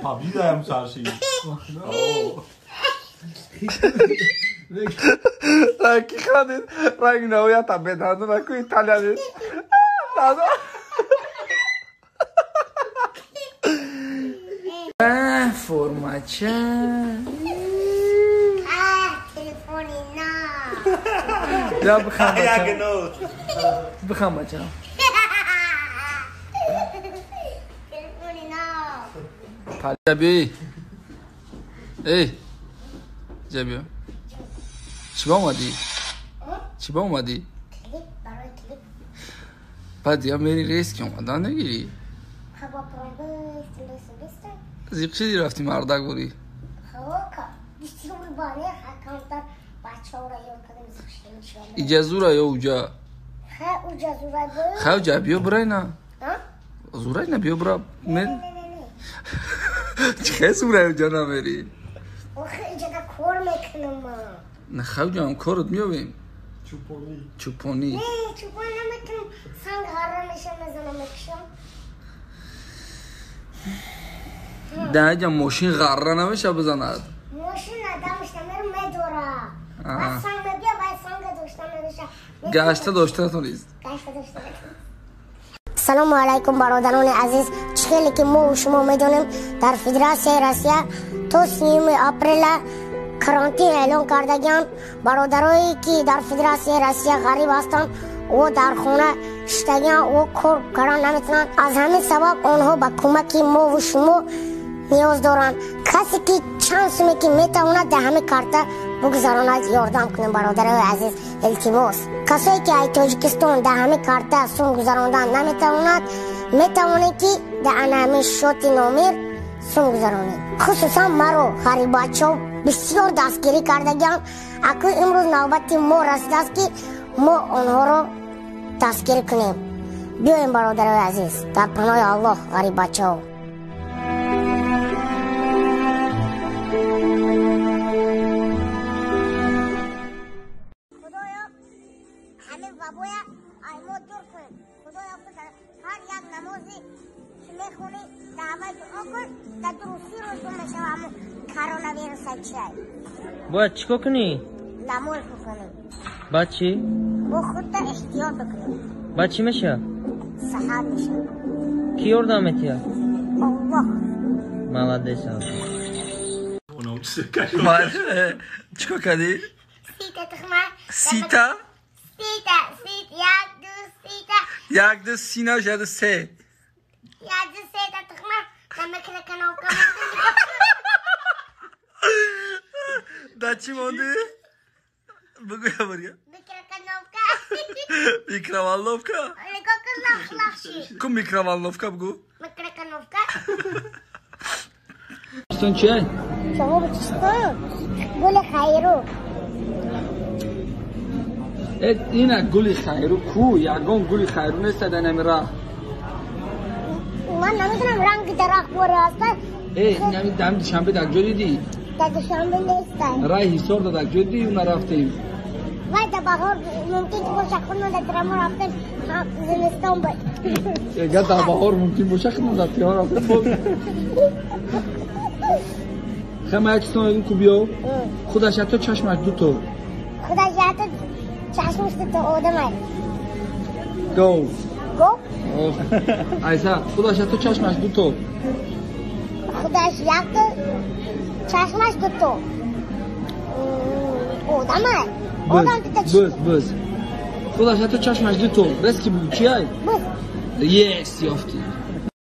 پابیدم سرشی Chi crede? Raghi, no, io sto vedendo da qui italiani. Formaggio. تلفنی نه. Ya بخوام یا گنو بخوام بچه تلفنی نه. جبی ای جبی چی با اومدی؟ چی با اومدی؟ کلیپ برای کلیپ. بعد یا میری ریس که اومدن نگیری؟ هوا پرنده سلسلسته. زیقشی رفتی مردک بودی؟ هوا که بیشتر باره حکامتر بچه ها را یاد کردم زخشته میشون. ایجا زورا یا اوجا؟ خیلی اوجا زورای بود. خیلی اوجا بیا برای نه؟ ها؟ زورای نه بیا برای نه نه نه. چه زورای اوجا نمیری؟ آخه اینجا که کار میکنم ما. نه خیلی اوجا هم کارت میابیم چوپونی نه چوبان نمیکنم. سنگ هره میشه میزنم میکشم. ده جا ماشین غره نمیشه بزند ماشین ندامشتم میرم میدوره. آه. باید سنگ بیا باید سنگ داشتم نمیشه. گشته داشته تو نیست سلام علیکم برادران عزیز. چخیلی که ما و شما میدونیم در فدراسیون روسیه تا 3 اپریل کرانتین اعلان کردگیان. برادرایی که در فدراسیون روسیه غریب هستند و در خونه شتگیان و کار کردن نمیتونن. از همین سبب آنها به کمک ما و شما نیاز دارن. کسی که چند سومی که میتواند در همه کارت بگذاراند یاردم کنیم برادرای عزیز. التماس کسایی که ای تاجیکستان در همه کارت سوم گذراندن نمیتواند میتوانید که در همه شوت نامیر سوم گذرانید. خصوصا مرا غریباچا بسیار دستگیری کردگیان. اکنون امروز نوبت ما رسیده است که ما آنها را دستگیری کنیم. بیایم برادرای عزیز در پناه الله غریباچا. ایما دور کن. خدایا هر یک نمازی که میخونی دعوت دعا کن تا درستی روزون بشه و همون کرونا ویروس چیه. باید چیکار کنی؟ نماز بخونی. بعد چی؟ با خودت احتیاط بکنی. بعد چی میشه؟ صحت میشه. کی یاردمت کرد؟ الله. молодец اونو چیزی که چیکار کردی؟ سیتا تخمه. سیتا؟ سیتا یک دو سیتا. یک دو سینا جد سه یک دو سیتا تخمه. نمیکنه کنو کنم. دا چی مونده؟ بگو یا بریا بکره کنم که. میکروالوفکا نگاه کن لخلخشی. کم میکروالوفکا بگو بکره کنم که. چیستان چیه؟ شما بچستان گل خیرو. اینه گلی خیرو کو یکان گلی خیرو نیست دنمی راه من نمیدونم رنگ درخت باره هستن. نمی دم دوشنبه در کجا دیدی؟ در دوشنبه نیستن. راه حصار در کجا دیدی اون رفتیم وای در بهار ممکن که باشه خودمون در درما رفتن زمستان باید. اگر در بهار ممکن باشه خودمون در تیار رفتن بود. خیلی یک سنو این کبیو خودش حتی چشمش دو تو خودش حتی چشمش تو آدم گو گو ایسا خودش حتی چشمش دو تو خودش یک تو چشمش دو تو آدم بز خودش حتی چشمش دو تو رس که بگو چی های؟ بز یس یافتی